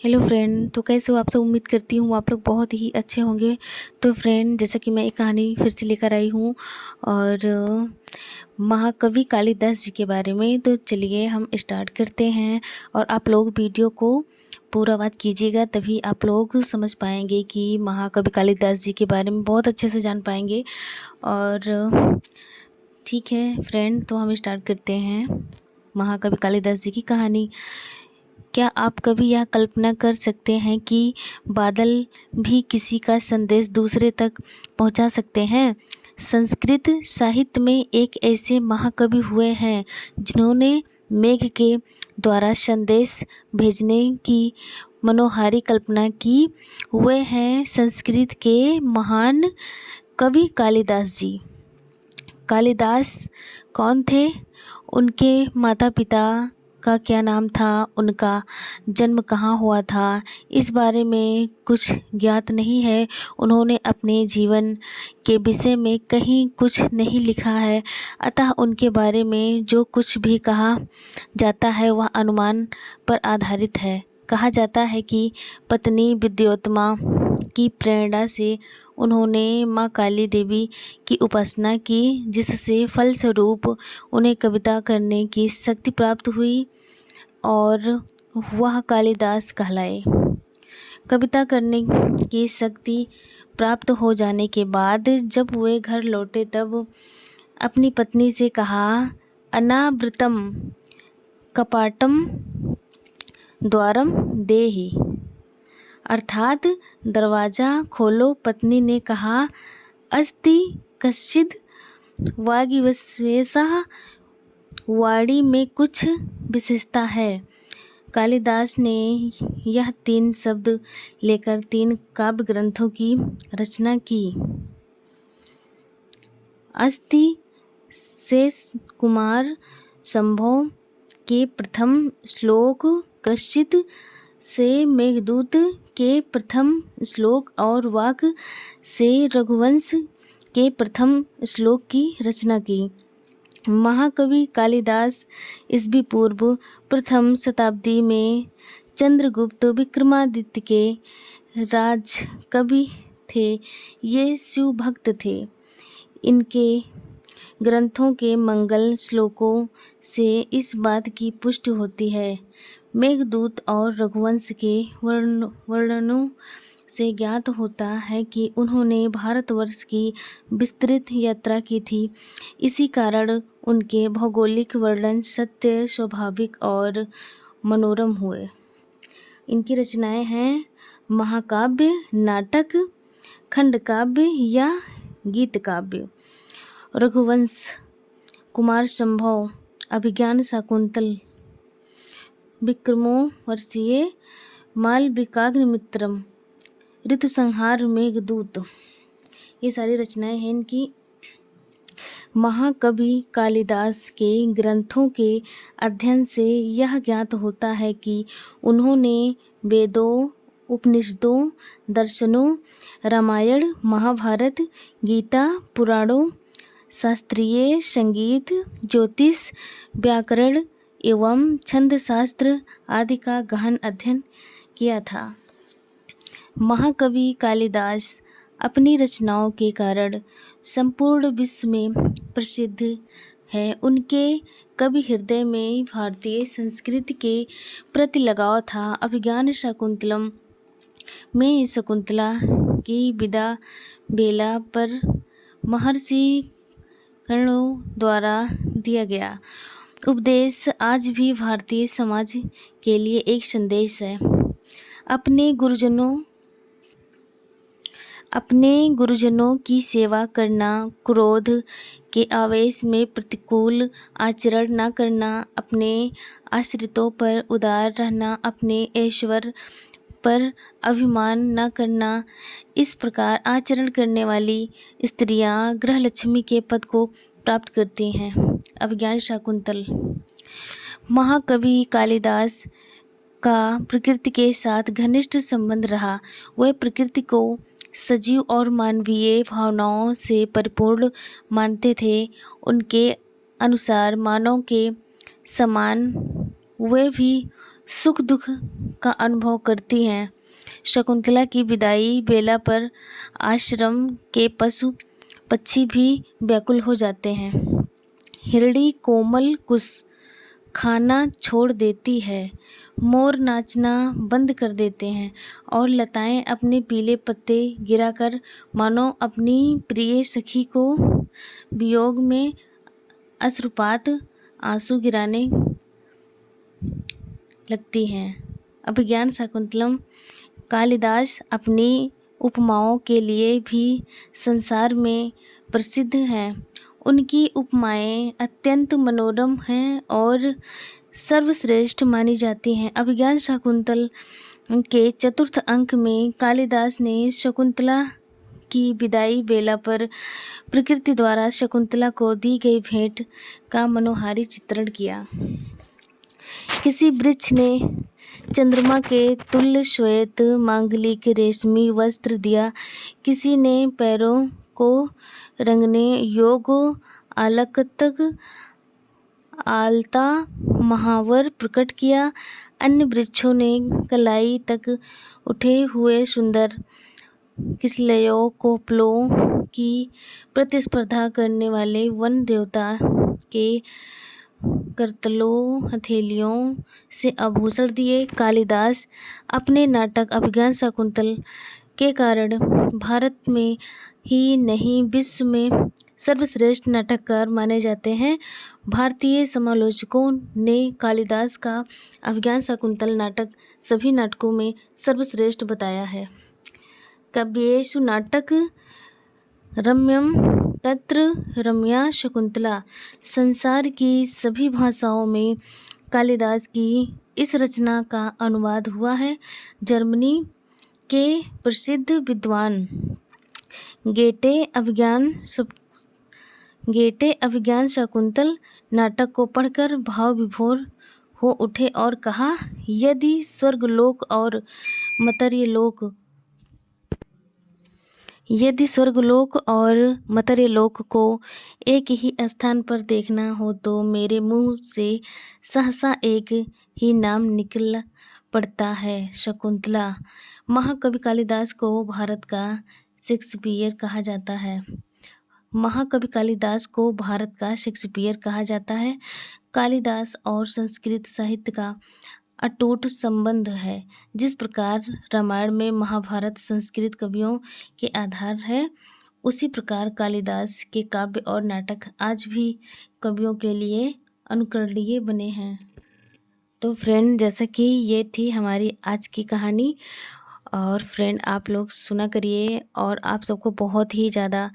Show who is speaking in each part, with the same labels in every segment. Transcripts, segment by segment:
Speaker 1: Hello friend, तो कैसे हो आप सब। उम्मीद करती हूँ आप लोग बहुत ही अच्छे होंगे। तो फ्रेंड, जैसा कि मैं एक कहानी फिर से लेकर आई हूँ और महाकवि कालिदास जी के बारे में। तो चलिए हम स्टार्ट करते हैं और आप लोग वीडियो को पूरा बात कीजिएगा, तभी आप लोग समझ पाएंगे कि महाकवि कालिदास जी के बारे में बहुत अच्छे से जान पाएंगे। और ठीक है फ्रेंड, तो हम स्टार्ट करते हैं महाकवि कालिदास जी की कहानी। क्या आप कभी यह कल्पना कर सकते हैं कि बादल भी किसी का संदेश दूसरे तक पहुंचा सकते हैं। संस्कृत साहित्य में एक ऐसे महाकवि हुए हैं जिन्होंने मेघ के द्वारा संदेश भेजने की मनोहारी कल्पना की। वे हैं संस्कृत के महान कवि कालिदास जी। कालिदास कौन थे? उनके माता पिता का क्या नाम था? उनका जन्म कहाँ हुआ था? इस बारे में कुछ ज्ञात नहीं है। उन्होंने अपने जीवन के विषय में कहीं कुछ नहीं लिखा है, अतः उनके बारे में जो कुछ भी कहा जाता है वह अनुमान पर आधारित है। कहा जाता है कि पत्नी विद्योत्तमा की प्रेरणा से उन्होंने माँ काली देवी की उपासना की, जिससे फलस्वरूप उन्हें कविता करने की शक्ति प्राप्त हुई और वह कालिदास कहलाए। कविता करने की शक्ति प्राप्त हो जाने के बाद जब वे घर लौटे तब अपनी पत्नी से कहा, अनावृतम कपाटम द्वारम देहि, अर्थात दरवाज़ा खोलो। पत्नी ने कहा, अस्ति कश्चिद् वागीविशेषः, वाणी में कुछ विशेषता है। कालिदास ने यह 3 शब्द लेकर 3 काव्य ग्रंथों की रचना की। अस्ति से कुमार संभव के प्रथम श्लोक, कश्चित् से मेघदूत के प्रथम श्लोक और वाक से रघुवंश के प्रथम श्लोक की रचना की। महाकवि कालिदास ईस्वी पूर्व प्रथम शताब्दी में चंद्रगुप्त विक्रमादित्य के राजकवि थे। ये शिव भक्त थे। इनके ग्रंथों के मंगल श्लोकों से इस बात की पुष्टि होती है। मेघदूत और रघुवंश के वर्णनों से ज्ञात होता है कि उन्होंने भारतवर्ष की विस्तृत यात्रा की थी। इसी कारण उनके भौगोलिक वर्णन सत्य, स्वाभाविक और मनोरम हुए। इनकी रचनाएं हैं महाकाव्य, नाटक, खंडकाव्य या गीत काव्य। रघुवंश, कुमार संभव, अभिज्ञान शाकुंतल, विक्रमोर्वशीय, मालविकाग्निमित्रम, ऋतुसंहार, मेघदूत, ये सारी रचनाएं हैं इनकी। महाकवि कालिदास के ग्रंथों के अध्ययन से यह ज्ञात होता है कि उन्होंने वेदों, उपनिषदों, दर्शनों, रामायण, महाभारत, गीता, पुराणों, शास्त्रीय संगीत, ज्योतिष, व्याकरण एवं छंद शास्त्र आदि का गहन अध्ययन किया था। महाकवि कालिदास अपनी रचनाओं के कारण संपूर्ण विश्व में प्रसिद्ध है। उनके कवि हृदय में भारतीय संस्कृति के प्रति लगाव था। अभिज्ञान शाकुंतलम में शकुंतला की विदा बेला पर महर्षि कर्णों द्वारा दिया गया उपदेश आज भी भारतीय समाज के लिए एक संदेश है। अपने गुरुजनों की सेवा करना, क्रोध के आवेश में प्रतिकूल आचरण न करना, अपने आश्रितों पर उदार रहना, अपने ऐश्वर्य पर अभिमान न करना, इस प्रकार आचरण करने वाली स्त्रियां गृहलक्ष्मी के पद को प्राप्त करती हैं। अभिज्ञान शाकुंतल। महाकवि कालिदास का प्रकृति के साथ घनिष्ठ संबंध रहा। वह प्रकृति को सजीव और मानवीय भावनाओं से परिपूर्ण मानते थे। उनके अनुसार मानव के समान वे भी सुख दुख का अनुभव करती हैं। शकुंतला की विदाई बेला पर आश्रम के पशु पक्षी भी व्याकुल हो जाते हैं। हिरणी कोमल कुश खाना छोड़ देती है, मोर नाचना बंद कर देते हैं और लताएं अपने पीले पत्ते गिराकर मानो अपनी प्रिय सखी को वियोग में अश्रुपात आंसू गिराने लगती हैं। अभिज्ञान शाकुंतलम। कालिदास अपनी उपमाओं के लिए भी संसार में प्रसिद्ध हैं। उनकी उपमाएं अत्यंत मनोरम हैं और सर्वश्रेष्ठ मानी जाती हैं। अभिज्ञान शाकुंतल के चतुर्थ अंक में कालिदास ने शकुंतला की विदाई बेला पर प्रकृति द्वारा शकुंतला को दी गई भेंट का मनोहारी चित्रण किया। किसी वृक्ष ने चंद्रमा के तुल्य श्वेत मांगलिक रेशमी वस्त्र दिया, किसी ने पैरों को रंगने योग्य अलकतक आलता महावर प्रकट किया, अन्य वृक्षों ने कलाई तक उठे हुए सुंदर किसलयों कोपलों की प्रतिस्पर्धा करने वाले वन देवता के करतलों हथेलियों से आभूषण दिए। कालिदास अपने नाटक अभिज्ञान शाकुंतल के कारण भारत में ही नहीं विश्व में सर्वश्रेष्ठ नाटककार माने जाते हैं। भारतीय समालोचकों ने कालिदास का अभिज्ञान शाकुंतल नाटक सभी नाटकों में सर्वश्रेष्ठ बताया है। काव्येषु नाटक रम्यम तत्र रम्या शकुंतला। संसार की सभी भाषाओं में कालिदास की इस रचना का अनुवाद हुआ है। जर्मनी के प्रसिद्ध विद्वान गेटे अभिज्ञान शाकुंतल नाटक को पढ़कर भाव विभोर हो उठे और कहा, यदि स्वर्गलोक और मर्त्यलोक को एक ही स्थान पर देखना हो तो मेरे मुंह से सहसा एक ही नाम निकल पड़ता है, शकुंतला। महाकवि कालिदास को भारत का शेक्सपियर कहा जाता है। महाकवि कालिदास को भारत का शेक्सपियर कहा जाता है। कालिदास और संस्कृत साहित्य का अटूट संबंध है। जिस प्रकार रामायण में महाभारत संस्कृत कवियों के आधार है, उसी प्रकार कालिदास के काव्य और नाटक आज भी कवियों के लिए अनुकरणीय बने हैं। तो फ्रेंड, जैसा कि ये थी हमारी आज की कहानी और फ्रेंड आप लोग सुना करिए और आप सबको बहुत ही ज़्यादा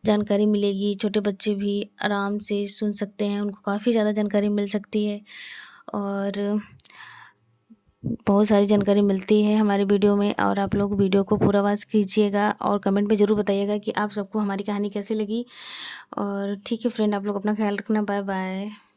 Speaker 1: जानकारी मिलेगी। छोटे बच्चे भी आराम से सुन सकते हैं, उनको काफ़ी ज़्यादा जानकारी मिल सकती है और बहुत सारी जानकारी मिलती है हमारे वीडियो में। और आप लोग वीडियो को पूरा वॉच कीजिएगा और कमेंट में ज़रूर बताइएगा कि आप सबको हमारी कहानी कैसी लगी। और ठीक है फ्रेंड, आप लोग अपना ख्याल रखना। Bye bye.